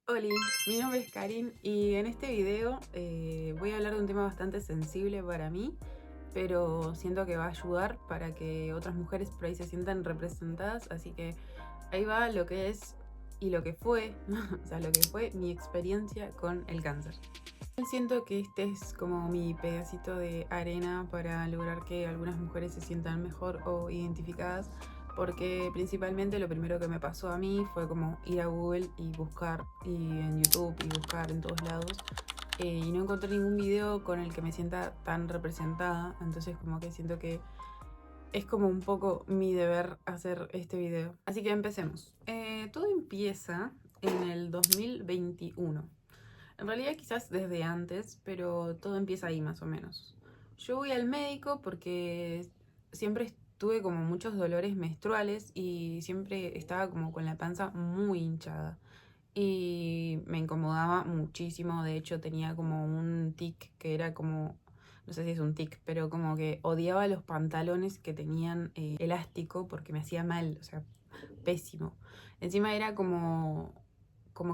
Oli, mi nombre es Karin y en este video voy a hablar de un tema bastante sensible para mí, pero siento que va a ayudar para que otras mujeres por ahí se sientan representadas, así que ahí va lo que es y lo que fue, o sea, lo que fue mi experiencia con el cáncer. Siento que este es como mi pedacito de arena para lograr que algunas mujeres se sientan mejor o identificadas, porque principalmente lo primero que me pasó a mí fue como ir a Google y buscar, y en YouTube y buscar en todos lados, y no encontré ningún video con el que me sienta tan representada, entonces como que siento que es como un poco mi deber hacer este video. Así que empecemos. Todo empieza en el 2021. En realidad quizás desde antes, pero todo empieza ahí más o menos. Yo voy al médico porque siempre tuve como muchos dolores menstruales y siempre estaba como con la panza muy hinchada. Y me incomodaba muchísimo, de hecho tenía como un tic que era como, no sé si es un tic, pero como que odiaba los pantalones que tenían elástico porque me hacía mal, o sea, pésimo. Encima era como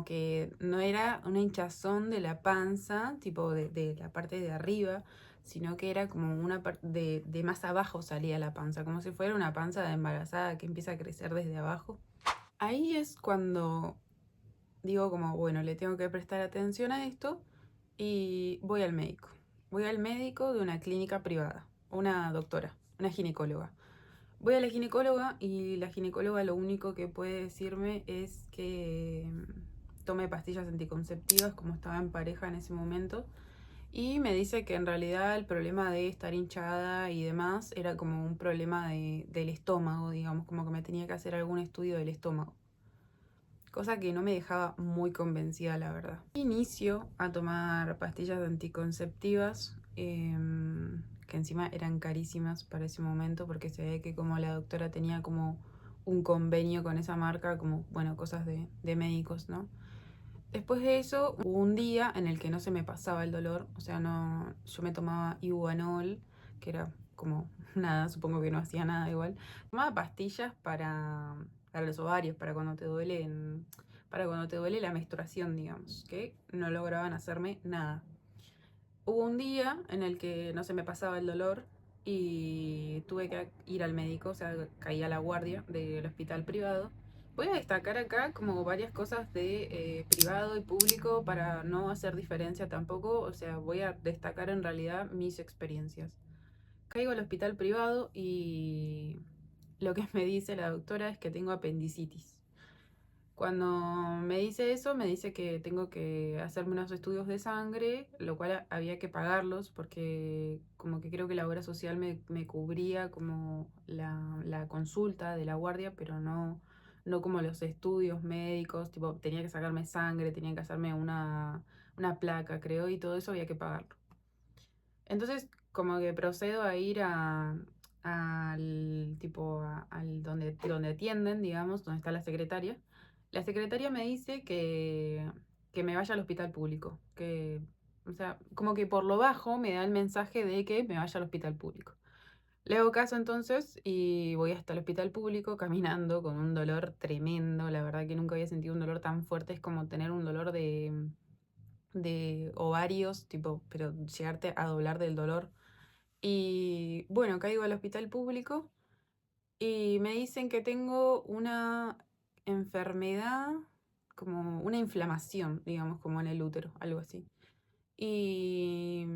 que no era una hinchazón de la panza, tipo de la parte de arriba, sino que era como una parte de más abajo salía la panza, como si fuera una panza de embarazada que empieza a crecer desde abajo. Ahí es cuando digo como, bueno, le tengo que prestar atención a esto y voy al médico. Voy al médico de una clínica privada, una doctora, una ginecóloga. Voy a la ginecóloga y la ginecóloga lo único que puede decirme es que tome pastillas anticonceptivas como estaba en pareja en ese momento. Y me dice que en realidad el problema de estar hinchada y demás era como un problema del estómago, digamos, como que me tenía que hacer algún estudio del estómago. Cosa que no me dejaba muy convencida, la verdad. Inicio a tomar pastillas anticonceptivas, que encima eran carísimas para ese momento, porque se ve que como la doctora tenía como un convenio con esa marca, como, bueno, cosas de médicos, ¿no? Después de eso, hubo un día en el que no se me pasaba el dolor, o sea, no, yo me tomaba Ibuanol, que era como nada, supongo que no hacía nada igual. Tomaba pastillas para los ovarios, para cuando te duele la menstruación, digamos, que no lograban hacerme nada. Hubo un día en el que no se me pasaba el dolor y tuve que ir al médico, o sea, caí a la guardia del hospital privado. Voy a destacar acá como varias cosas de privado y público para no hacer diferencia tampoco, o sea, voy a destacar en realidad mis experiencias. Caigo al hospital privado y lo que me dice la doctora es que tengo apendicitis. Cuando me dice eso, me dice que tengo que hacerme unos estudios de sangre, lo cual había que pagarlos porque como que creo que la obra social me cubría como la consulta de la guardia, pero no como los estudios médicos, tipo tenía que sacarme sangre, tenía que hacerme una placa, creo, y todo eso había que pagarlo. Entonces, como que procedo a ir al tipo al donde atienden, digamos, donde está la secretaria. La secretaria me dice que me vaya al hospital público, o sea, como que por lo bajo me da el mensaje de que me vaya al hospital público. Le hago caso entonces y voy hasta el hospital público caminando con un dolor tremendo. La verdad que nunca había sentido un dolor tan fuerte. Es como tener un dolor de ovarios, tipo, pero llegarte a doblar del dolor. Y bueno, caigo al hospital público y me dicen que tengo una enfermedad, como una inflamación, digamos, como en el útero, algo así. Y,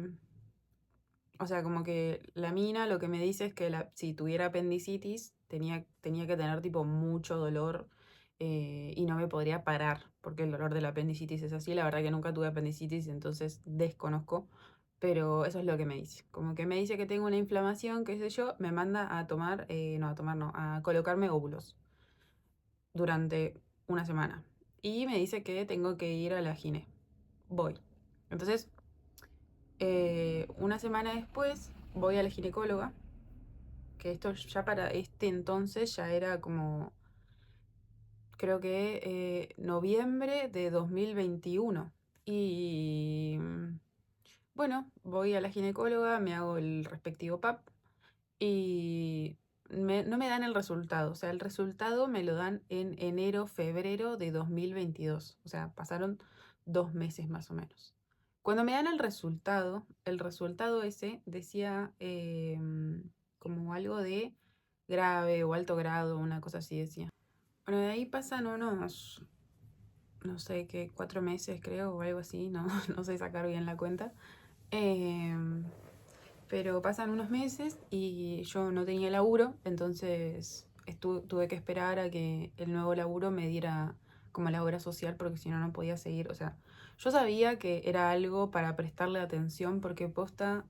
o sea, como que la mina lo que me dice es que si tuviera apendicitis tenía que tener tipo mucho dolor y no me podría parar, porque el dolor de la apendicitis es así. La verdad que nunca tuve apendicitis, entonces desconozco. Pero eso es lo que me dice. Como que me dice que tengo una inflamación, qué sé yo, me manda a tomar, no, a tomar no, a colocarme óvulos durante una semana. Y me dice que tengo que ir a la gine. Voy. Entonces, una semana después voy a la ginecóloga, que esto ya para este entonces ya era como, creo que noviembre de 2021. Y bueno, voy a la ginecóloga, me hago el respectivo PAP. Y no me dan el resultado. O sea, el resultado me lo dan en enero, febrero de 2022. O sea, pasaron 2 meses más o menos. Cuando me dan el resultado ese decía como algo de grave o alto grado, una cosa así decía. Bueno, de ahí pasan unos, no sé qué, 4 meses creo o algo así, no, no sé sacar bien la cuenta. Em, pero pasan unos meses y yo no tenía laburo, entonces tuve que esperar a que el nuevo laburo me diera como la obra social porque si no, no podía seguir. O sea, yo sabía que era algo para prestarle atención porque posta,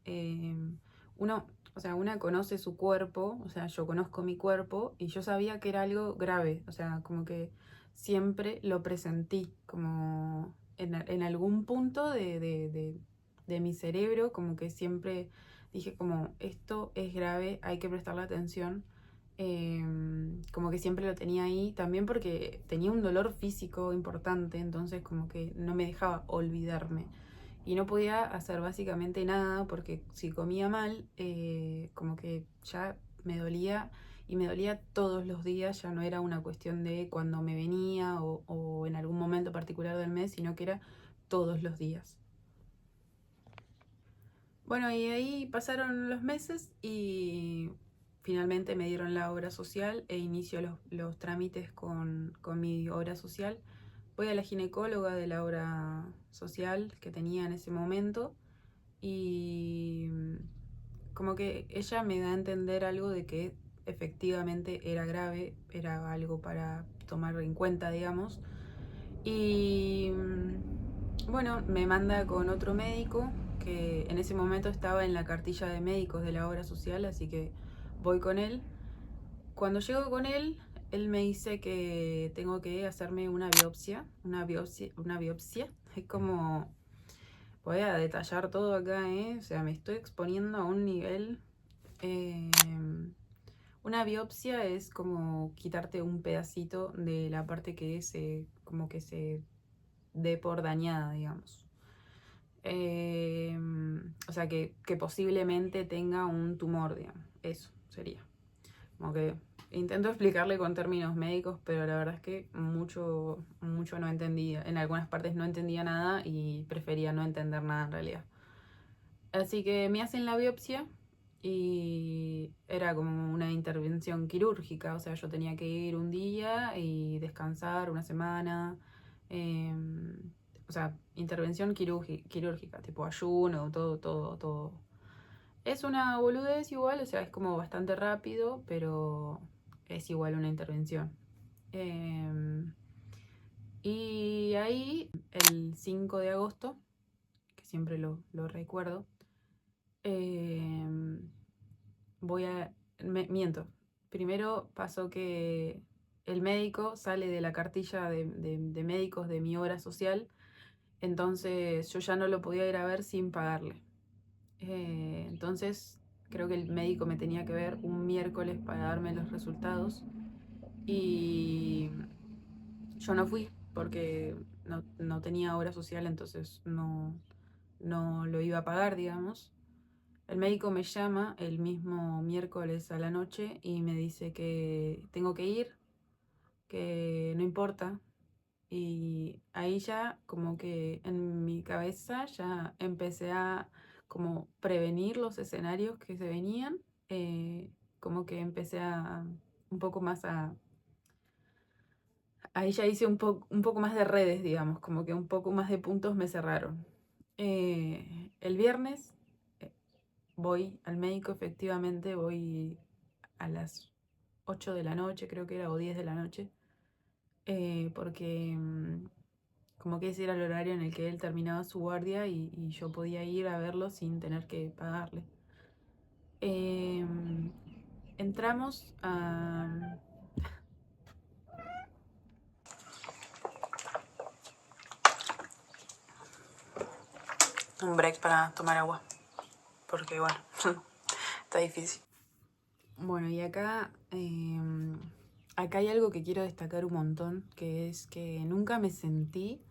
uno, o sea, una conoce su cuerpo, o sea, yo conozco mi cuerpo y yo sabía que era algo grave, o sea, como que siempre lo presentí, como en algún punto de mi cerebro, como que siempre dije como esto es grave, hay que prestarle atención. Como que siempre lo tenía ahí, también porque tenía un dolor físico importante, entonces como que no me dejaba olvidarme. Y no podía hacer básicamente nada porque si comía mal, como que ya me dolía y me dolía todos los días, ya no era una cuestión de cuando me venía o en algún momento particular del mes, sino que era todos los días. Bueno, y ahí pasaron los meses y finalmente me dieron la obra social e inicio los trámites con mi obra social. Voy a la ginecóloga de la obra social que tenía en ese momento y como que ella me da a entender algo de que efectivamente era grave, era algo para tomar en cuenta, digamos. Y bueno, me manda con otro médico que en ese momento estaba en la cartilla de médicos de la obra social, así que voy con él. Cuando llego con él, él me dice que tengo que hacerme una biopsia. Es como, voy a detallar todo acá, ¿eh? O sea, me estoy exponiendo a un nivel. eh, una biopsia es como quitarte un pedacito de la parte que como que se dé por dañada, digamos. Eh, o sea, que posiblemente tenga un tumor, digamos. Eso sería. Como que intento explicarle con términos médicos, pero la verdad es que mucho no entendía. En algunas partes no entendía nada y prefería no entender nada en realidad. Así que me hacen la biopsia y era como una intervención quirúrgica, o sea, yo tenía que ir un día y descansar una semana. eh, o sea, intervención quirúrgica, tipo ayuno, todo. Es una boludez igual, o sea, es como bastante rápido, pero es igual una intervención. Eh, y ahí, el 5 de agosto, que siempre lo recuerdo, eh, miento. Primero pasó que el médico sale de la cartilla de médicos de mi obra social, entonces yo ya no lo podía ir a ver sin pagarle. Entonces creo que el médico me tenía que ver un miércoles para darme los resultados y yo no fui porque no tenía obra social, entonces no lo iba a pagar, digamos. El médico me llama el mismo miércoles a la noche y me dice que tengo que ir, que no importa. Y ahí ya como que en mi cabeza ya empecé a como prevenir los escenarios que se venían. Como que empecé a un poco más a... Ahí ya hice un poco más de redes, digamos, como que un poco más de puntos me cerraron. El viernes voy al médico, efectivamente, voy a las 8 de la noche, creo que era, o 10 de la noche, porque como que ese era el horario en el que él terminaba su guardia y yo podía ir a verlo sin tener que pagarle. Eh, entramos a... Un break para tomar agua, porque bueno, está difícil. Bueno, y acá hay algo que quiero destacar un montón, que es que nunca me sentí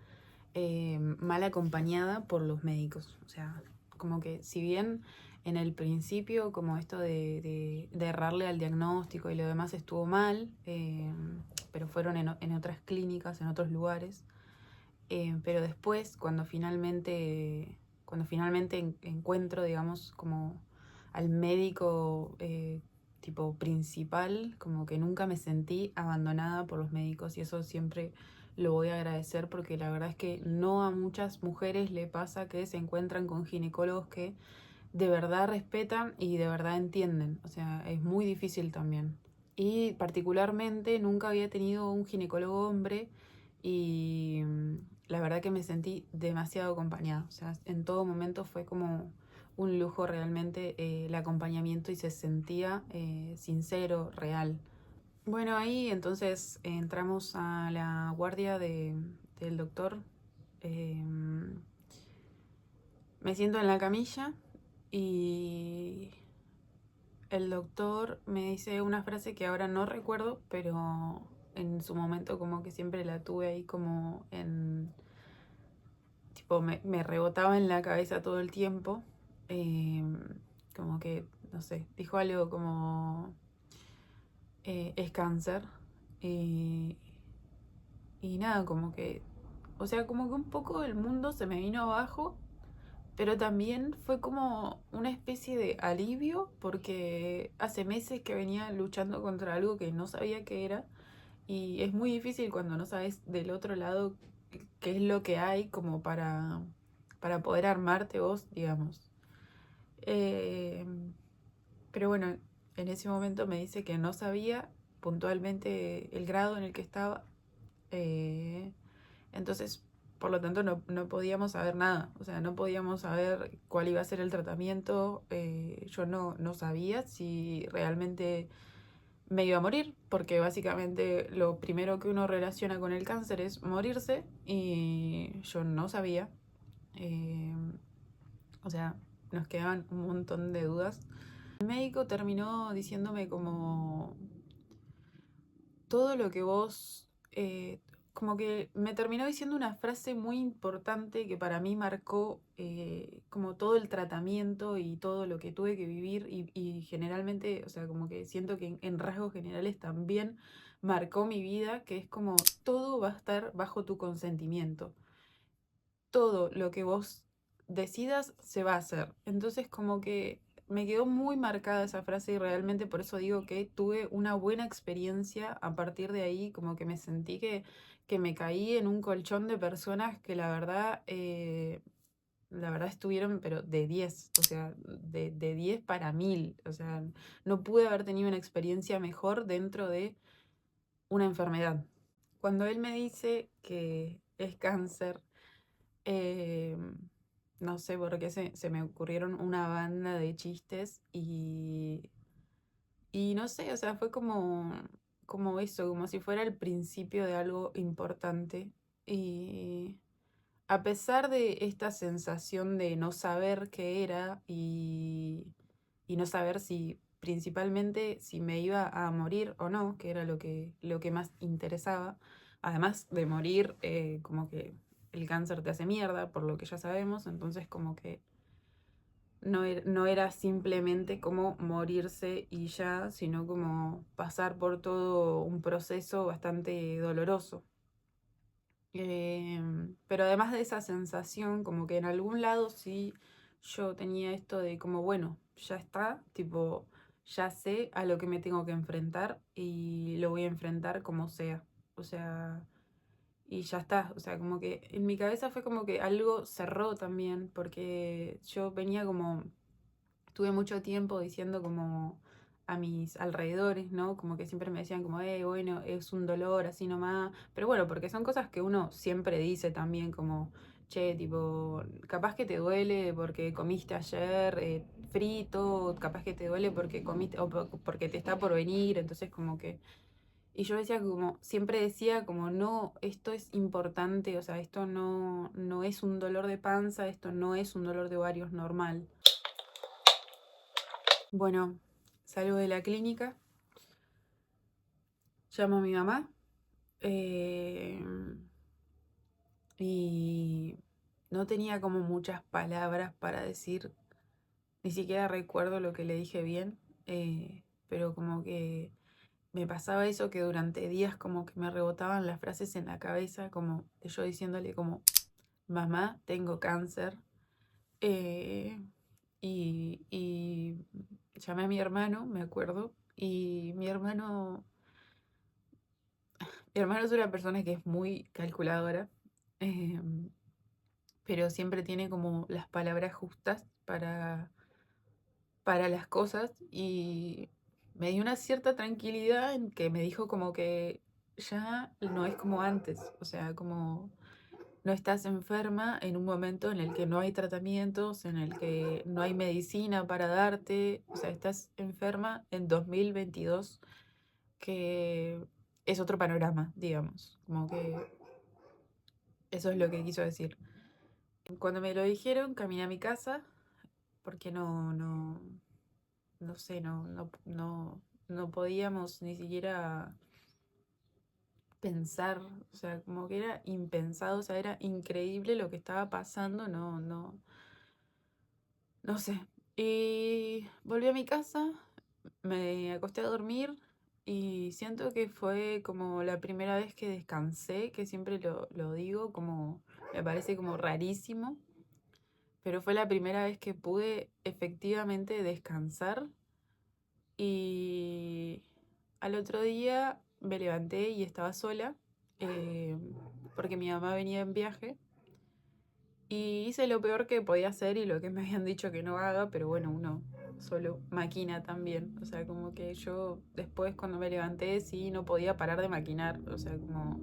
mal acompañada por los médicos. O sea, como que si bien en el principio, como esto de errarle al diagnóstico y lo demás estuvo mal, pero fueron en otras clínicas, en otros lugares. Pero después, cuando finalmente encuentro, digamos, como al médico tipo principal, como que nunca me sentí abandonada por los médicos y eso siempre lo voy a agradecer porque la verdad es que no a muchas mujeres le pasa que se encuentran con ginecólogos que de verdad respetan y de verdad entienden. O sea, es muy difícil también. Y particularmente nunca había tenido un ginecólogo hombre y la verdad que me sentí demasiado acompañada. O sea, en todo momento fue como un lujo realmente el acompañamiento y se sentía sincero, real. Bueno, ahí entonces entramos a la guardia del doctor. em, Me siento en la camilla y el doctor me dice una frase que ahora no recuerdo, pero en su momento como que siempre la tuve ahí como en... Tipo, me rebotaba en la cabeza todo el tiempo. Eh, Como que, no sé, dijo algo como... es cáncer. Y, y nada, como que... O sea, como que un poco el mundo se me vino abajo. Pero también fue como una especie de alivio porque hace meses que venía luchando contra algo que no sabía qué era y es muy difícil cuando no sabes del otro lado qué es lo que hay como para poder armarte vos, digamos. Eh, pero bueno, en ese momento me dice que no sabía puntualmente el grado en el que estaba. eh, entonces, por lo tanto, no podíamos saber nada. O sea, no podíamos saber cuál iba a ser el tratamiento. Yo no sabía si realmente me iba a morir, porque básicamente lo primero que uno relaciona con el cáncer es morirse y yo no sabía. Eh, o sea, nos quedaban un montón de dudas. El médico terminó diciéndome como todo lo que vos, como que me terminó diciendo una frase muy importante que para mí marcó como todo el tratamiento y todo lo que tuve que vivir y generalmente, o sea, como que siento que en rasgos generales también marcó mi vida, que es como todo va a estar bajo tu consentimiento. Todo lo que vos decidas se va a hacer. Entonces como que me quedó muy marcada esa frase y realmente por eso digo que tuve una buena experiencia a partir de ahí, como que me sentí que me caí en un colchón de personas que la verdad estuvieron, pero de 10 o sea, de 10 para 1000, o sea, no pude haber tenido una experiencia mejor dentro de una enfermedad. Cuando él me dice que es cáncer, eh, no sé por qué se me ocurrieron una banda de chistes y no sé, o sea, fue como eso, como si fuera el principio de algo importante. Y a pesar de esta sensación de no saber qué era y no saber si principalmente si me iba a morir o no, que era lo que más interesaba, además de morir, como que el cáncer te hace mierda, por lo que ya sabemos, entonces como que no era simplemente como morirse y ya, sino como pasar por todo un proceso bastante doloroso. Pero además de esa sensación, como que en algún lado sí yo tenía esto de como, bueno, ya está, tipo, ya sé a lo que me tengo que enfrentar y lo voy a enfrentar como sea. O sea, y ya está. O sea, como que en mi cabeza fue como que algo cerró también, porque yo venía como tuve mucho tiempo diciendo como a mis alrededores, ¿no? Como que siempre me decían como, bueno, es un dolor así nomás. Pero bueno, porque son cosas que uno siempre dice también como, che, tipo, capaz que te duele porque comiste ayer frito, capaz que te duele porque comiste o porque te está por venir, entonces como que... Y yo decía como, siempre decía como, no, esto es importante, o sea, esto no es un dolor de panza, esto no es un dolor de ovarios normal. Bueno, salgo de la clínica, llamo a mi mamá eh, y no tenía como muchas palabras para decir ni siquiera recuerdo lo que le dije bien, pero como que me pasaba eso que durante días como que me rebotaban las frases en la cabeza, como de yo diciéndole como, mamá, tengo cáncer. eh, y llamé a mi hermano, me acuerdo, y mi hermano es una persona que es muy calculadora, em, pero siempre tiene como las palabras justas para las cosas y me dio una cierta tranquilidad en que me dijo como que ya no es como antes, o sea, como no estás enferma en un momento en el que no hay tratamientos, en el que no hay medicina para darte, o sea, estás enferma en 2022, que es otro panorama, digamos, como que eso es lo que quiso decir. Cuando me lo dijeron, caminé a mi casa porque no sé, no podíamos ni siquiera pensar, o sea, como que era impensado, o sea, era increíble lo que estaba pasando, no sé. Y volví a mi casa, me acosté a dormir y siento que fue como la primera vez que descansé, que siempre lo digo, como me parece como rarísimo, pero fue la primera vez que pude efectivamente descansar y al otro día me levanté y estaba sola, eh, porque mi mamá venía en viaje. Y hice lo peor que podía hacer y lo que me habían dicho que no haga, pero bueno, uno solo maquina también. O sea, como que yo después cuando me levanté sí no podía parar de maquinar. O sea, como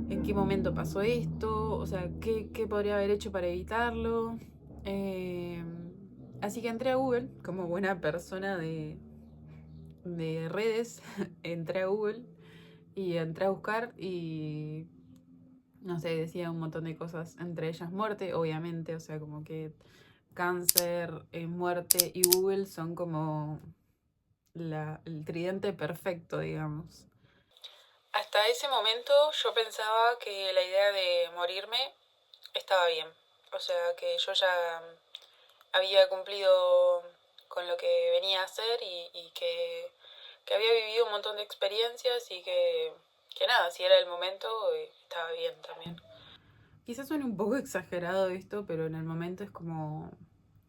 en qué momento pasó esto, o sea, qué podría haber hecho para evitarlo. Eh, Así que entré a Google como buena persona de redes, entré a Google y entré a buscar y no sé, decía un montón de cosas, entre ellas muerte, obviamente, o sea, como que cáncer, muerte y Google son como el tridente perfecto, digamos. Hasta ese momento yo pensaba que la idea de morirme estaba bien, o sea, que yo ya había cumplido con lo que venía a hacer y que había vivido un montón de experiencias y que nada, si era el momento, estaba bien también. Quizás suene un poco exagerado esto, pero en el momento es como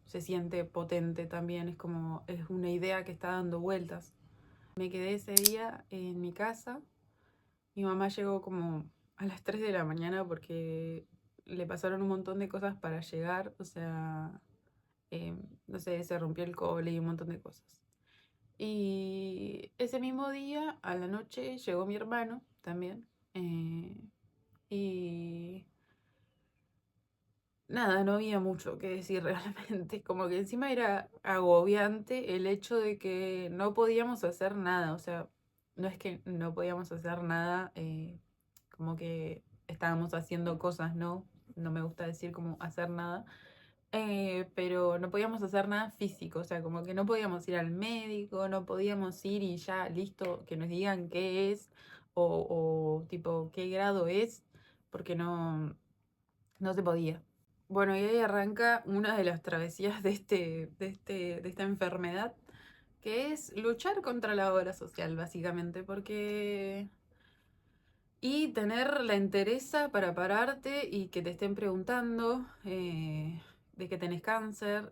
se siente potente también, es como es una idea que está dando vueltas. Me quedé ese día en mi casa, mi mamá llegó como a las 3 de la mañana porque le pasaron un montón de cosas para llegar, o sea, no sé, se rompió el cole y un montón de cosas. Y ese mismo día, a la noche, llegó mi hermano también. Y nada, no había mucho que decir realmente. Como que encima era agobiante el hecho de que no podíamos hacer nada. O sea, no es que no podíamos hacer nada, como que estábamos haciendo cosas, ¿no? No me gusta decir como hacer nada. Pero no podíamos hacer nada físico. O sea, como que no podíamos ir al médico, no podíamos ir y ya, listo, que nos digan qué es o tipo qué grado es, porque no se podía. Bueno, y ahí arranca una de las travesías de esta enfermedad, que es luchar contra la obra social, básicamente, porque... Y tener la entereza para pararte y que te estén preguntando de que tenés cáncer,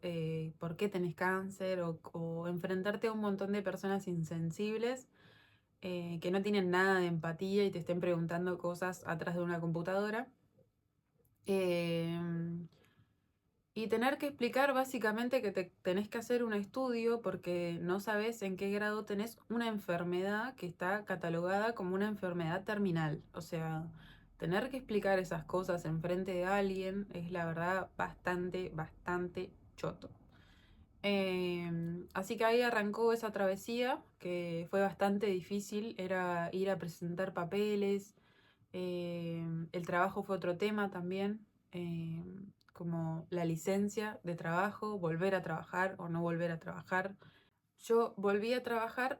por qué tenés cáncer, o enfrentarte a un montón de personas insensibles que no tienen nada de empatía y te estén preguntando cosas atrás de una computadora. Eh, Y tener que explicar básicamente que te tenés que hacer un estudio porque no sabes en qué grado tenés una enfermedad que está catalogada como una enfermedad terminal. O sea, tener que explicar esas cosas enfrente de alguien es la verdad bastante choto. Así que ahí arrancó esa travesía que fue bastante difícil. Era ir a presentar papeles. El trabajo fue otro tema también, como la licencia de trabajo, volver a trabajar o no volver a trabajar. Yo volví a trabajar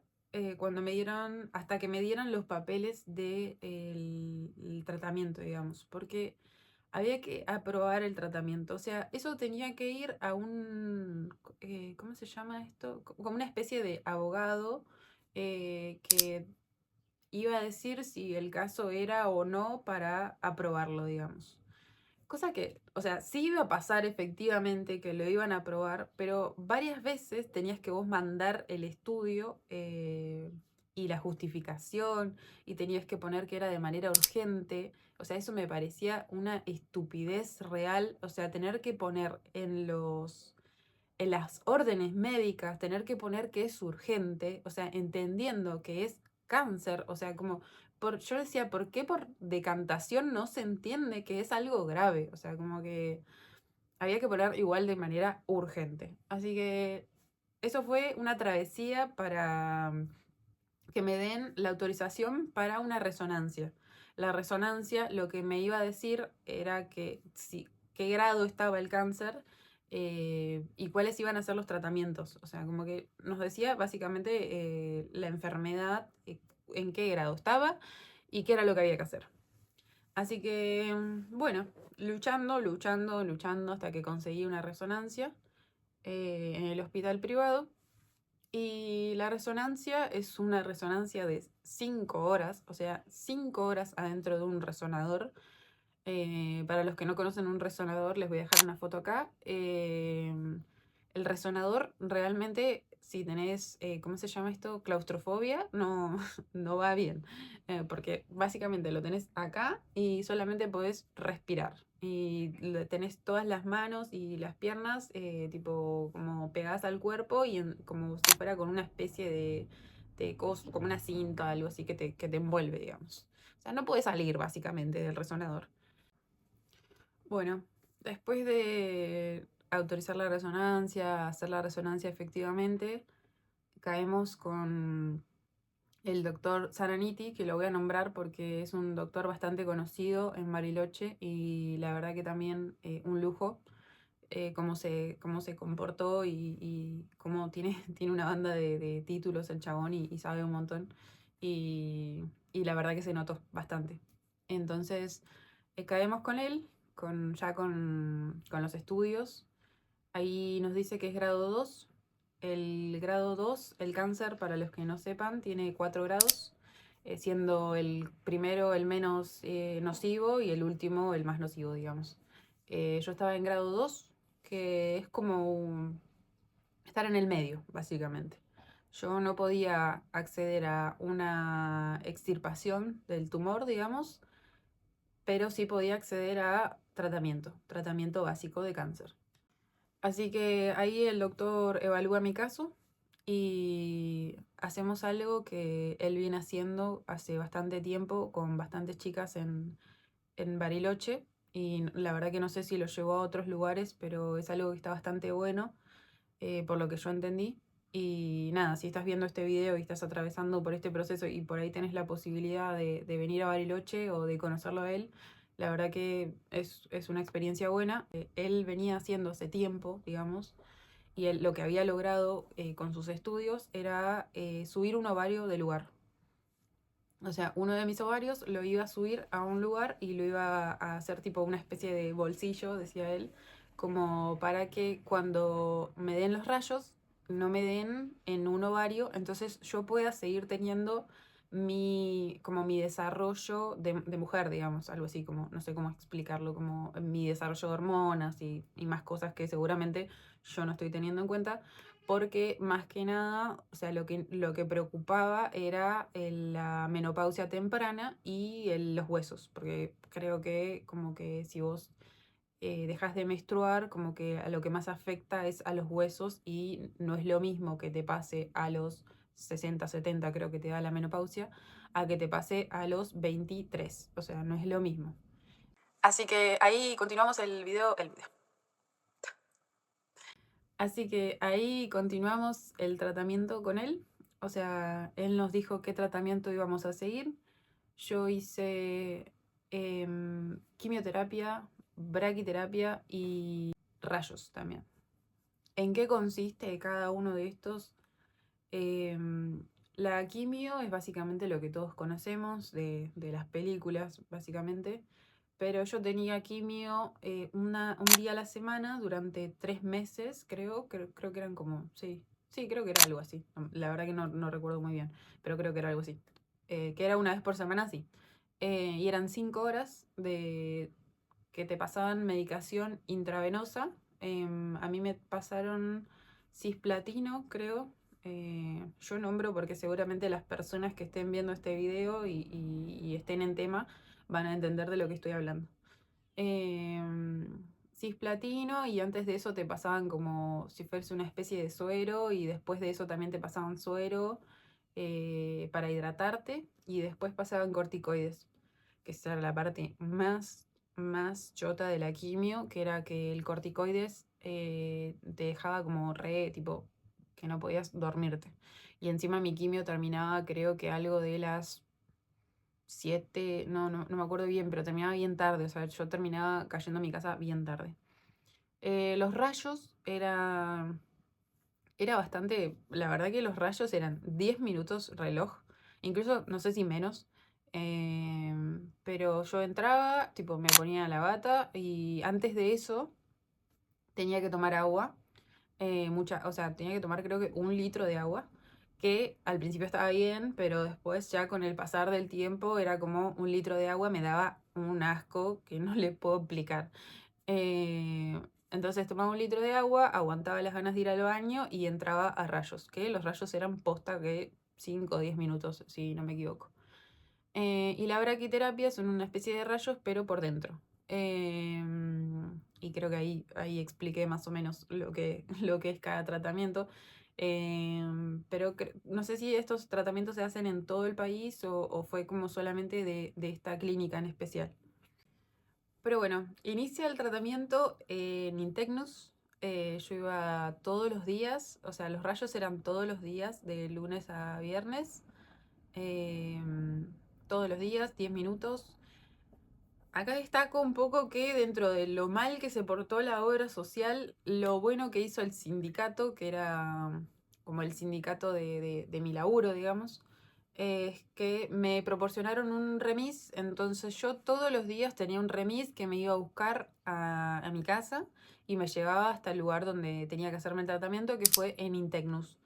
cuando me dieron, hasta que me dieran los papeles del el tratamiento, digamos, porque había que aprobar el tratamiento. O sea, eso tenía que ir a un, ¿cómo se llama esto? Como una especie de abogado que iba a decir si el caso era o no para aprobarlo, digamos. Cosa que, o sea, sí iba a pasar efectivamente que lo iban a aprobar, pero varias veces tenías que vos mandar el estudio y la justificación y tenías que poner que era de manera urgente. O sea, eso me parecía una estupidez real. O sea, tener que poner en las órdenes médicas, tener que poner que es urgente, o sea, entendiendo que es cáncer, o sea, como yo decía, ¿por qué por decantación no se entiende que es algo grave? O sea, como que había que poner igual de manera urgente. Así que eso fue una travesía para que me den la autorización para una resonancia. La resonancia lo que me iba a decir era que si, qué grado estaba el cáncer y cuáles iban a ser los tratamientos. O sea, como que nos decía básicamente la enfermedad, en qué grado estaba y qué era lo que había que hacer. Así que, bueno, luchando hasta que conseguí una resonancia en el hospital privado. Y la resonancia es una resonancia de 5 horas, o sea, 5 horas adentro de un resonador. Para los que no conocen un resonador, les voy a dejar una foto acá. El resonador realmente, si tenés, ¿cómo se llama esto? Claustrofobia, no, no va bien. Porque básicamente lo tenés acá y solamente podés respirar. Y tenés todas las manos y las piernas, tipo, como pegadas al cuerpo y como si fuera con una especie de coso, como una cinta, algo así que te envuelve, digamos. O sea, no podés salir básicamente del resonador. Bueno, después de autorizar la resonancia, hacer la resonancia efectivamente, caemos con el doctor Zaraniti, que lo voy a nombrar porque es un doctor bastante conocido en Bariloche y la verdad que también un lujo cómo se comportó y cómo tiene, tiene una banda de títulos el chabón y sabe un montón. Y la verdad que se notó bastante. Entonces caemos con él, con los estudios. Ahí nos dice que es grado 2. El grado 2, el cáncer, para los que no sepan, tiene 4 grados, siendo el primero el menos nocivo y el último el más nocivo, digamos. Yo estaba en grado 2, que es como estar en el medio, básicamente. Yo no podía acceder a una extirpación del tumor, digamos, pero sí podía acceder a tratamiento básico de cáncer. Así que ahí el doctor evalúa mi caso y hacemos algo que él viene haciendo hace bastante tiempo con bastantes chicas en Bariloche y la verdad que no sé si lo llevó a otros lugares, pero es algo que está bastante bueno, por lo que yo entendí. Y nada, si estás viendo este video y estás atravesando por este proceso y por ahí tenés la posibilidad de venir a Bariloche o de conocerlo a él, la verdad que es una experiencia buena. Él venía haciendo hace tiempo, digamos, y él lo que había logrado con sus estudios era subir un ovario de lugar. O sea, uno de mis ovarios lo iba a subir a un lugar y lo iba a hacer tipo una especie de bolsillo, decía él, como para que cuando me den los rayos, no me den en un ovario, entonces yo pueda seguir teniendo como mi desarrollo de mujer, digamos, algo así, como, no sé cómo explicarlo, como mi desarrollo de hormonas y más cosas que seguramente yo no estoy teniendo en cuenta porque más que nada, o sea, lo que preocupaba era la menopausia temprana y los huesos, porque creo que como que si vos dejas de menstruar, como que a lo que más afecta es a los huesos y no es lo mismo que te pase a los 60 70 creo que te da la menopausia, a que te pase a los 23, o sea, no es lo mismo. Así que ahí continuamos el video. Así que ahí continuamos el tratamiento con él. O sea, él nos dijo qué tratamiento íbamos a seguir. Yo hice quimioterapia, braquiterapia y rayos también. ¿En qué consiste cada uno de estos? Em, la quimio es básicamente lo que todos conocemos de las películas, básicamente. pero yo tenía quimio un día a la semana durante 3 meses, creo que eran como, sí, creo que era algo así. La verdad que no recuerdo muy bien, pero creo que era algo así. Que era una vez por semana, sí. Y eran 5 horas que te pasaban medicación intravenosa. A mí me pasaron cisplatino, creo. Yo nombro porque seguramente las personas que estén viendo este video y estén en tema van a entender de lo que estoy hablando. Cisplatino, y antes de eso te pasaban como si fuese una especie de suero, y después de eso también te pasaban suero para hidratarte, y después pasaban corticoides, que esa era la parte más chota de la quimio, que era que el corticoides te dejaba como re, tipo, que no podías dormirte. Y encima mi quimio terminaba, creo que algo de las 7, no me acuerdo bien, pero terminaba bien tarde, o sea, yo terminaba cayendo a mi casa bien tarde. Los rayos era bastante, la verdad que los rayos eran 10 minutos reloj, incluso no sé si menos, pero yo entraba, tipo me ponía la bata y antes de eso tenía que tomar agua, o sea, tenía que tomar creo que 1 litro de agua, que al principio estaba bien, pero después ya con el pasar del tiempo era como 1 litro de agua me daba un asco que no le puedo explicar. Eh, entonces tomaba 1 litro de agua, aguantaba las ganas de ir al baño y entraba a rayos, que los rayos eran posta que 5 o 10 minutos, si no me equivoco. Y la braquiterapia son una especie de rayos, pero por dentro. Y creo que ahí expliqué más o menos lo que es cada tratamiento. Pero no sé si estos tratamientos se hacen en todo el país o fue como solamente de esta clínica en especial. Pero bueno, inicia el tratamiento en Integnus. Yo iba todos los días, o sea, los rayos eran todos los días, de lunes a viernes. em, Todos los días, 10 minutos. Acá destaco un poco que dentro de lo mal que se portó la obra social, lo bueno que hizo el sindicato, que era como el sindicato de mi laburo, digamos, es que me proporcionaron un remis. Entonces yo todos los días tenía un remis que me iba a buscar a mi casa y me llevaba hasta el lugar donde tenía que hacerme el tratamiento, que fue en Integnus.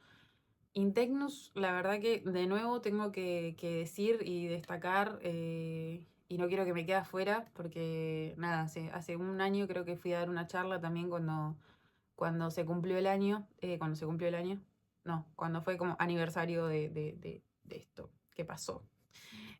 Integnus, la verdad que de nuevo tengo que decir y destacar, y no quiero que me quede afuera, porque nada, hace un año creo que fui a dar una charla también cuando se cumplió el año, cuando se cumplió el año, no, cuando fue como aniversario de esto que pasó.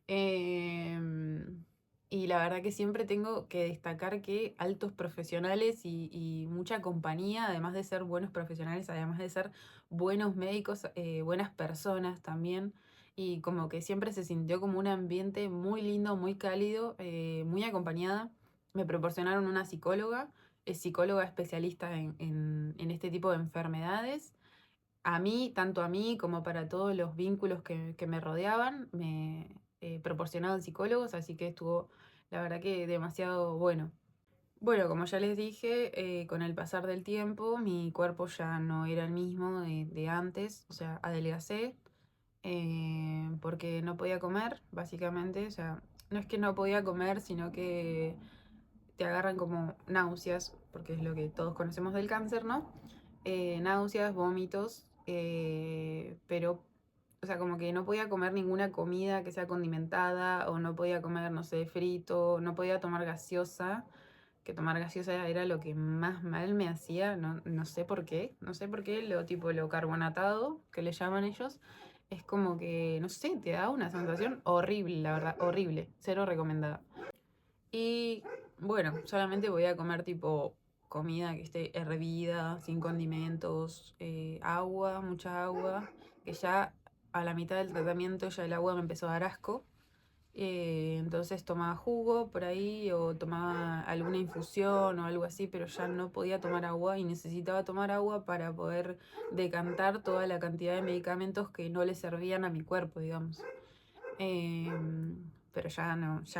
Em, y la verdad que siempre tengo que destacar que altos profesionales y mucha compañía, además de ser buenos profesionales, además de ser buenos médicos, buenas personas también, y como que siempre se sintió como un ambiente muy lindo, muy cálido, muy acompañada. Me proporcionaron una psicóloga, es psicóloga especialista en este tipo de enfermedades. A mí, tanto a mí como para todos los vínculos que me rodeaban, me proporcionaban psicólogos, así que estuvo, la verdad que demasiado bueno. Bueno, como ya les dije, con el pasar del tiempo mi cuerpo ya no era el mismo de antes, o sea, adelgacé, porque no podía comer, básicamente, o sea, no es que no podía comer, sino que te agarran como náuseas, porque es lo que todos conocemos del cáncer, ¿no? Náuseas, vómitos, pero, o sea, como que no podía comer ninguna comida que sea condimentada, o no podía comer, no sé, frito, no podía tomar gaseosa, que tomar gaseosa era lo que más mal me hacía, no sé por qué, no sé por qué, lo carbonatado, que le llaman ellos, es como que, no sé, te da una sensación horrible, la verdad, horrible, cero recomendada. Y bueno, solamente voy a comer tipo comida que esté hervida, sin condimentos, agua, mucha agua, que ya a la mitad del tratamiento ya el agua me empezó a dar asco. Entonces tomaba jugo por ahí o tomaba alguna infusión o algo así, pero ya no podía tomar agua y necesitaba tomar agua para poder decantar toda la cantidad de medicamentos que no le servían a mi cuerpo, digamos. Pero ya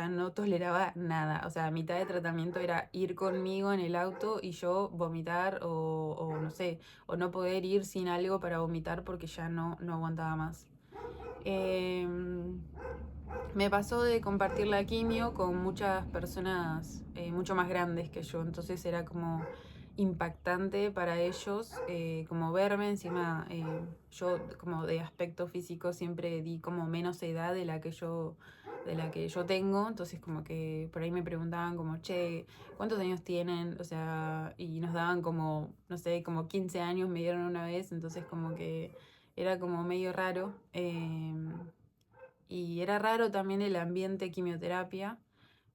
no toleraba nada. O sea, a mitad de tratamiento era ir conmigo en el auto y yo vomitar o no sé, o no poder ir sin algo para vomitar porque ya no aguantaba más. Em, me pasó de compartir la quimio con muchas personas mucho más grandes que yo, entonces era como impactante para ellos como verme, encima yo como de aspecto físico siempre di como menos edad de la que yo tengo, entonces como que por ahí me preguntaban como, che, ¿cuántos años tienen? O sea, y nos daban como, no sé, como 15 años me dieron una vez, entonces como que era como medio raro. Y era raro también el ambiente quimioterapia.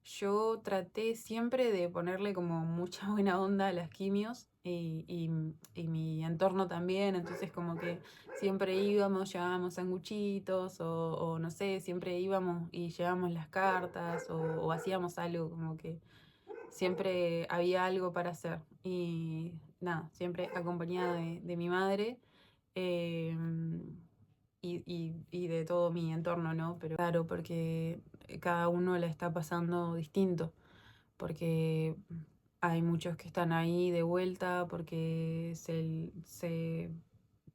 Yo traté siempre de ponerle como mucha buena onda a las quimios y mi entorno también, entonces como que siempre íbamos, llevábamos sanguchitos o no sé, siempre íbamos y llevábamos las cartas o hacíamos algo, como que siempre había algo para hacer y nada, siempre acompañada de mi madre. em, y de todo mi entorno, ¿no? Pero claro, porque cada uno la está pasando distinto, porque hay muchos que están ahí de vuelta, porque se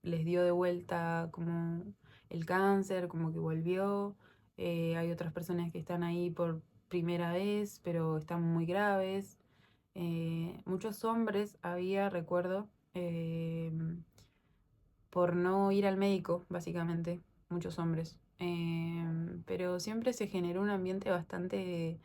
les dio de vuelta como el cáncer, como que volvió. Hay otras personas que están ahí por primera vez, pero están muy graves. Muchos hombres había, recuerdo, por no ir al médico, básicamente, muchos hombres. Pero siempre se generó un ambiente bastante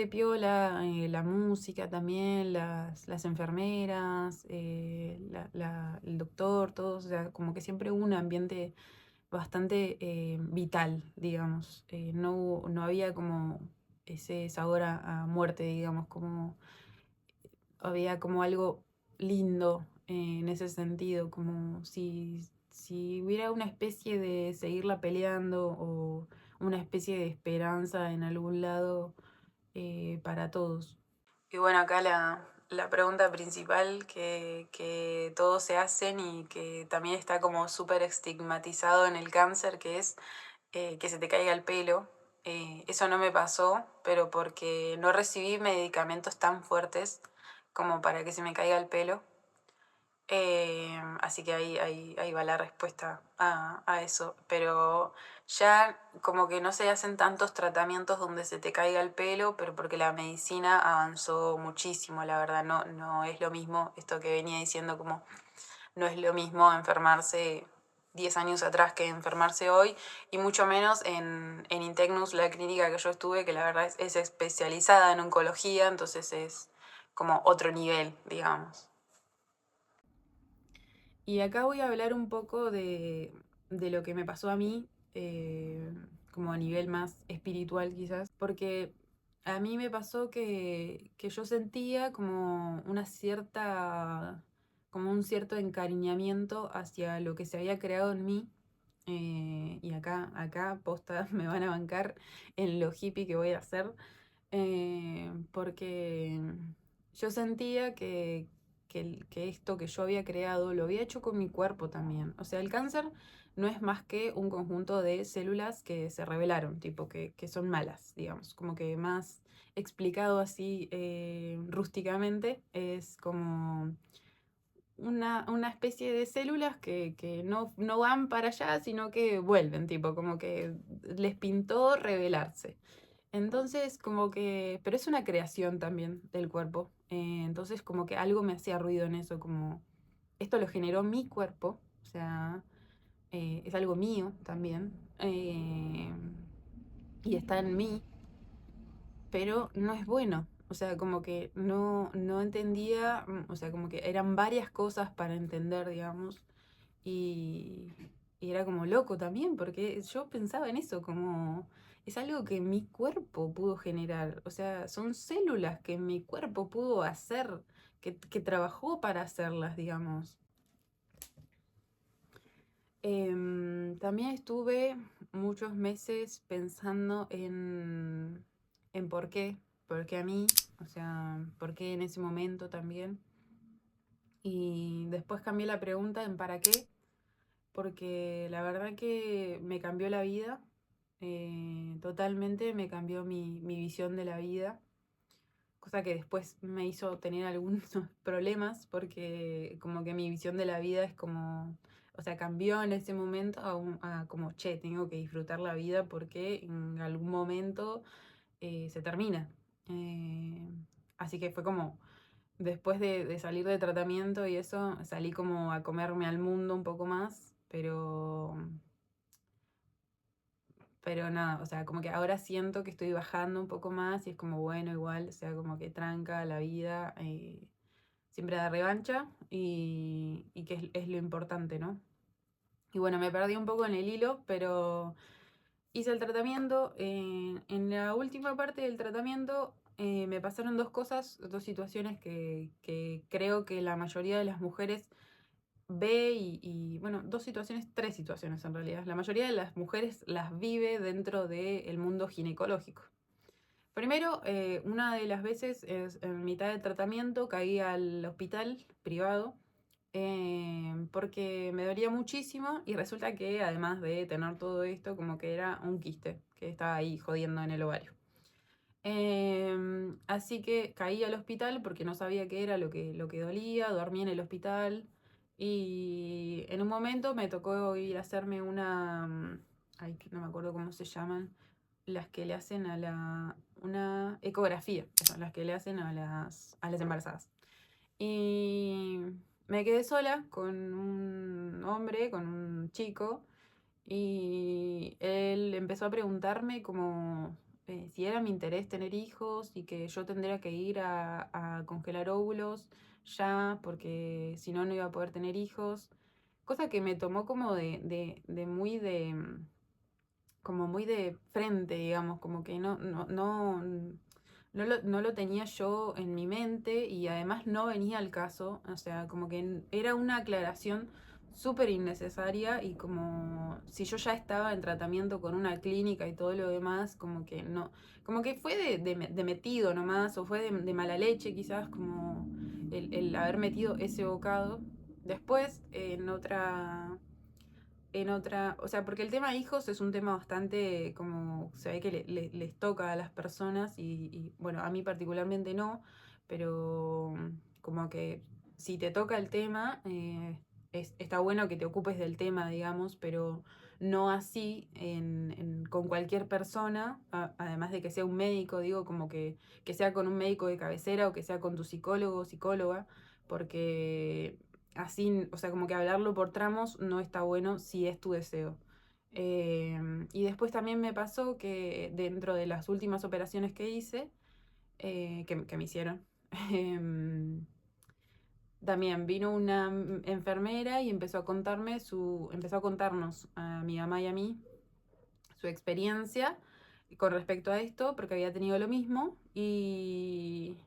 piola, la música también, las enfermeras, el doctor, todos, o sea, como que siempre hubo un ambiente bastante vital, digamos. No había como ese sabor a muerte, digamos, como había como algo lindo en ese sentido, como si hubiera una especie de seguirla peleando o una especie de esperanza en algún lado para todos. Y bueno, acá la pregunta principal que todos se hacen y que también está como súper estigmatizado en el cáncer, que es que se te caiga el pelo. Eso no me pasó, pero porque no recibí medicamentos tan fuertes como para que se me caiga el pelo. Así que ahí va la respuesta a eso. Pero ya como que no se hacen tantos tratamientos donde se te caiga el pelo, pero porque la medicina avanzó muchísimo, la verdad. No es lo mismo esto que venía diciendo, como no es lo mismo enfermarse 10 años atrás que enfermarse hoy, y mucho menos en Integnus, la clínica que yo estuve, que la verdad es especializada en oncología, entonces es como otro nivel, digamos. Y acá voy a hablar un poco de lo que me pasó a mí, como a nivel más espiritual quizás, porque a mí me pasó que yo sentía como una cierta, como un cierto encariñamiento hacia lo que se había creado en mí. Y acá, posta, me van a bancar en lo hippie que voy a hacer, porque yo sentía que esto que yo había creado lo había hecho con mi cuerpo también. O sea, el cáncer no es más que un conjunto de células que se rebelaron, tipo que son malas, digamos, como que más explicado así rústicamente, es como una especie de células que no van para allá, sino que vuelven, tipo, como que les pintó rebelarse. Entonces, como que, pero es una creación también del cuerpo. Entonces, como que algo me hacía ruido en eso, como esto lo generó mi cuerpo, o sea, es algo mío también, y está en mí, pero no es bueno. O sea, como que no entendía, o sea, como que eran varias cosas para entender, digamos, y, y era como loco también, porque yo pensaba en eso, como es algo que mi cuerpo pudo generar, o sea, son células que mi cuerpo pudo hacer, que trabajó para hacerlas, digamos. También estuve muchos meses pensando en por qué a mí, o sea, por qué en ese momento también. Y después cambié la pregunta en para qué, porque la verdad que me cambió la vida, totalmente me cambió mi visión de la vida, cosa que después me hizo tener algunos problemas, porque como que mi visión de la vida es como, o sea, cambió en ese momento a como, che, tengo que disfrutar la vida porque en algún momento se termina. Eh, Así que fue como, después de salir de tratamiento y eso, salí como a comerme al mundo un poco más, pero nada, o sea, como que ahora siento que estoy bajando un poco más y es como, bueno, igual, o sea, como que tranca la vida, siempre da revancha y que es lo importante, ¿no? Y bueno, me perdí un poco en el hilo, pero hice el tratamiento. En la última parte del tratamiento me pasaron dos cosas, dos situaciones que creo que la mayoría de las mujeres ve bueno, dos situaciones, tres situaciones en realidad. La mayoría de las mujeres las vive dentro del mundo ginecológico. Primero, una de las veces es en mitad del tratamiento caí al hospital privado porque me dolía muchísimo y resulta que además de tener todo esto, como que era un quiste que estaba ahí jodiendo en el ovario. Así que caí al hospital porque no sabía qué era lo que dolía, dormí en el hospital y en un momento me tocó ir a hacerme ay, no me acuerdo cómo se llaman, las que le hacen una ecografía, eso, las que le hacen a las embarazadas. Y me quedé sola con un hombre, con un chico, y él empezó a preguntarme como si era mi interés tener hijos y que yo tendría que ir a congelar óvulos ya, porque si no, no iba a poder tener hijos. Cosa que me tomó como como muy de frente, digamos, como que no lo tenía yo en mi mente y además no venía al caso, o sea, como que era una aclaración súper innecesaria y como si yo ya estaba en tratamiento con una clínica y todo lo demás, como que no, como que fue de metido nomás o fue de mala leche quizás, como el haber metido ese bocado. Después, o sea, porque el tema de hijos es un tema bastante, como se ve que les toca a las personas bueno, a mí particularmente no, pero como que si te toca el tema, está bueno que te ocupes del tema, digamos, pero no así con cualquier persona, además de que sea un médico, digo, como que sea con un médico de cabecera o que sea con tu psicólogo o psicóloga, porque así, o sea, como que hablarlo por tramos no está bueno si es tu deseo. Y después también me pasó que dentro de las últimas operaciones que hice, que me hicieron, em, también vino una enfermera y empezó a contarnos a mi mamá y a mí su experiencia con respecto a esto, porque había tenido lo mismo y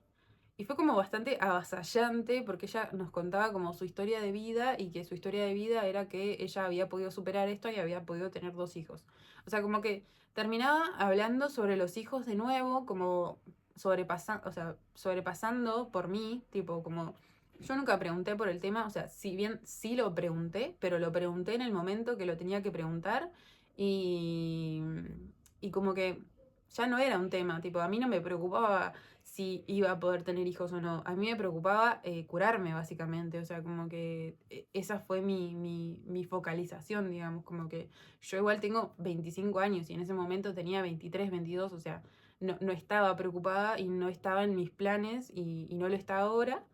fue como bastante avasallante porque ella nos contaba como su historia de vida y que su historia de vida era que ella había podido superar esto y había podido tener 2 hijos. O sea, como que terminaba hablando sobre los hijos de nuevo, como o sea, sobrepasando por mí, tipo como yo nunca pregunté por el tema, o sea, si bien sí lo pregunté, pero lo pregunté en el momento que lo tenía que preguntar y, y como que ya no era un tema, tipo, a mí no me preocupaba si iba a poder tener hijos o no. A mí me preocupaba curarme, básicamente. O sea, como que esa fue mi focalización, digamos. Como que yo igual tengo 25 años y en ese momento tenía 23, 22. O sea, no estaba preocupada y no estaba en mis planes y no lo está ahora.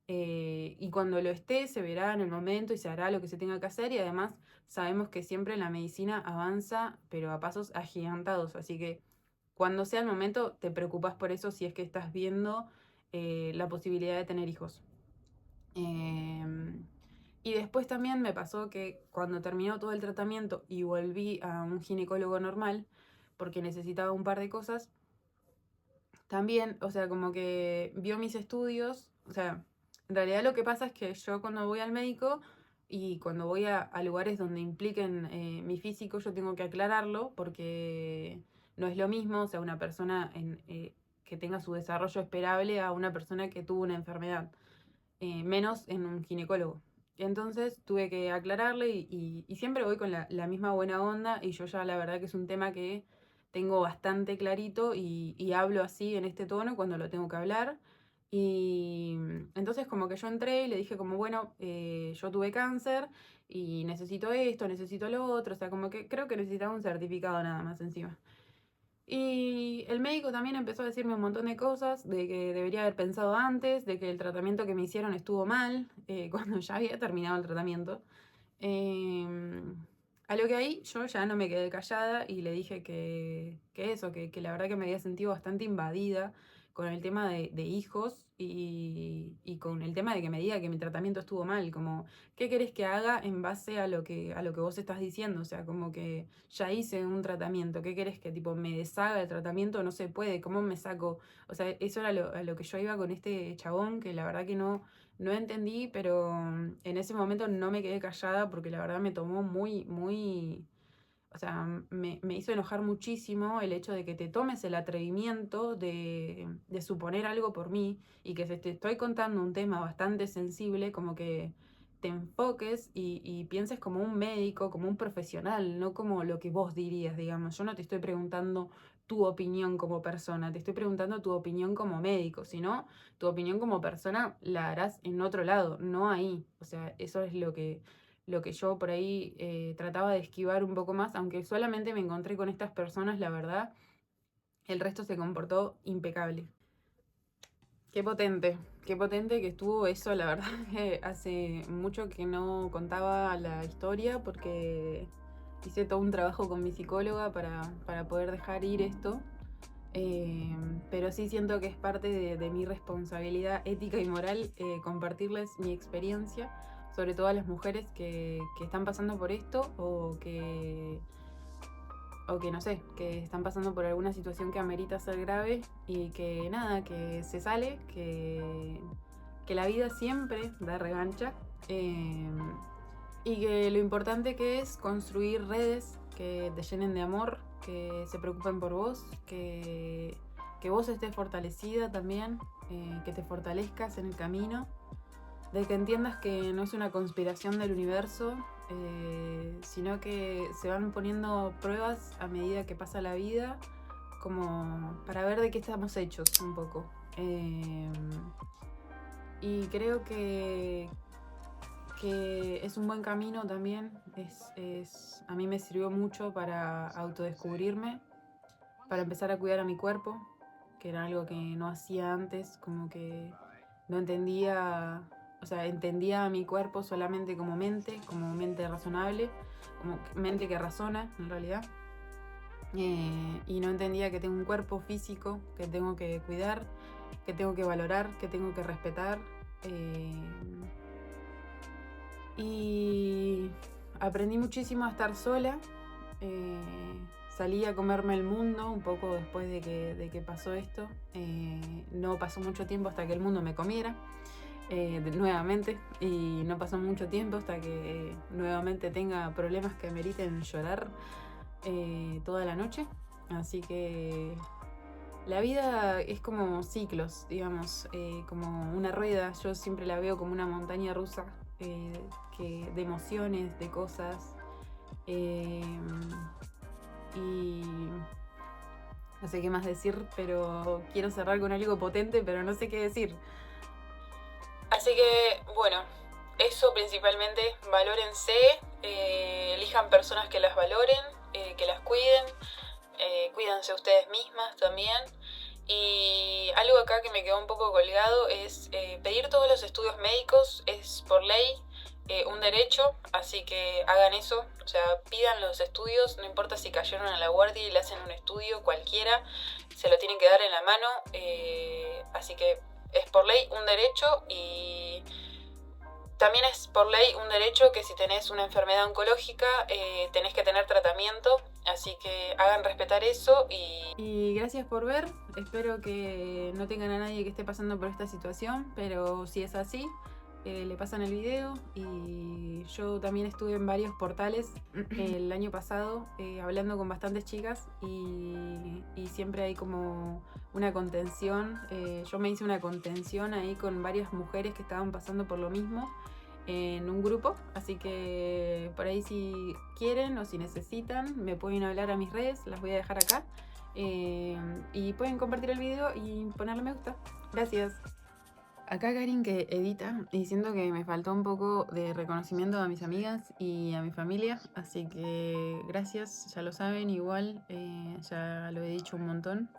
Y cuando lo esté, se verá en el momento y se hará lo que se tenga que hacer. Y además, sabemos que siempre la medicina avanza, pero a pasos agigantados. Así que cuando sea el momento, te preocupas por eso si es que estás viendo la posibilidad de tener hijos. Y después también me pasó que cuando terminó todo el tratamiento y volví a un ginecólogo normal, porque necesitaba un par de cosas, también, o sea, como que vio mis estudios, o sea, en realidad lo que pasa es que yo cuando voy al médico y cuando voy a lugares donde impliquen mi físico, yo tengo que aclararlo porque no es lo mismo, o sea, una persona que tenga su desarrollo esperable a una persona que tuvo una enfermedad, menos en un ginecólogo. Entonces tuve que aclararle y siempre voy con la misma buena onda y yo ya la verdad que es un tema que tengo bastante clarito y hablo así en este tono cuando lo tengo que hablar. Y Entonces como que yo entré y le dije como, bueno, yo tuve cáncer y necesito esto, necesito lo otro, o sea, como que creo que necesitaba un certificado nada más encima. Y el médico también empezó a decirme un montón de cosas, de que debería haber pensado antes, de que el tratamiento que me hicieron estuvo mal, cuando ya había terminado el tratamiento. Em, a lo que ahí yo ya no me quedé callada y le dije que eso, que la verdad que me había sentido bastante invadida con el tema de hijos y con el tema de que me diga que mi tratamiento estuvo mal, como, ¿qué querés que haga en base a lo que vos estás diciendo? O sea, como que ya hice un tratamiento, ¿qué querés que tipo me deshaga el tratamiento? No se puede, ¿cómo me saco? O sea, eso era a lo que yo iba con este chabón, que la verdad que no entendí, pero en ese momento no me quedé callada porque la verdad me tomó muy, o sea, me hizo enojar muchísimo el hecho de que te tomes el atrevimiento de suponer algo por mí y que si te estoy contando un tema bastante sensible, como que te enfoques y pienses como un médico, como un profesional, no como lo que vos dirías, digamos. Yo no te estoy preguntando tu opinión como persona, te estoy preguntando tu opinión como médico, si no, tu opinión como persona la harás en otro lado, no ahí. O sea, eso es lo que yo por ahí trataba de esquivar un poco más, aunque solamente me encontré con estas personas, la verdad, el resto se comportó impecable. Qué potente que estuvo eso, la verdad que hace mucho que no contaba la historia porque hice todo un trabajo con mi psicóloga para poder dejar ir esto. Pero sí siento que es parte de mi responsabilidad ética y moral compartirles mi experiencia, sobre todo a las mujeres que están pasando por esto o que no sé, que están pasando por alguna situación que amerita ser grave y que nada, que se sale, que la vida siempre da revancha eh, y que lo importante que es construir redes que te llenen de amor, que se preocupen por vos, que vos estés fortalecida también, que te fortalezcas en el camino, de que entiendas que no es una conspiración del universo, sino que se van poniendo pruebas a medida que pasa la vida, como para ver de qué estamos hechos un poco. Y creo que es un buen camino también. A mí me sirvió mucho para autodescubrirme, para empezar a cuidar a mi cuerpo, que era algo que no hacía antes, como que no entendía, o sea, entendía a mi cuerpo solamente como mente razonable, como mente que razona en realidad. Y no entendía que tengo un cuerpo físico que tengo que cuidar, que tengo que valorar, que tengo que respetar. Y aprendí muchísimo a estar sola. Salí a comerme el mundo un poco después de que pasó esto. No pasó mucho tiempo hasta que el mundo me comiera nuevamente. Y no pasó mucho tiempo hasta que nuevamente tenga problemas que meriten llorar toda la noche. Así que la vida es como ciclos, digamos, como una rueda. Yo siempre la veo como una montaña rusa de emociones, de cosas. Y no sé qué más decir, pero quiero cerrar con algo potente, pero no sé qué decir. Así que, bueno, eso principalmente, valórense, elijan personas que las valoren, que las cuiden, cuídense ustedes mismas también. Y algo acá que me quedó un poco colgado es pedir todos los estudios médicos, es por ley un derecho, así que hagan eso, o sea, pidan los estudios, no importa si cayeron a la guardia y le hacen un estudio cualquiera, se lo tienen que dar en la mano, así que es por ley un derecho y también es por ley un derecho que si tenés una enfermedad oncológica tenés que tener tratamiento, así que hagan respetar eso y gracias por ver, espero que no tengan a nadie que esté pasando por esta situación, pero si es así, le pasan el video. Y yo también estuve en varios portales el año pasado hablando con bastantes chicas y siempre hay como una contención. Yo me hice una contención ahí con varias mujeres que estaban pasando por lo mismo en un grupo, así que por ahí si quieren o si necesitan me pueden hablar a mis redes, las voy a dejar acá y pueden compartir el video y ponerle me gusta. Gracias. Acá Karin que edita y siento que me faltó un poco de reconocimiento a mis amigas y a mi familia, así que gracias, ya lo saben, igual ya lo he dicho un montón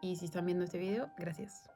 y si están viendo este video, gracias.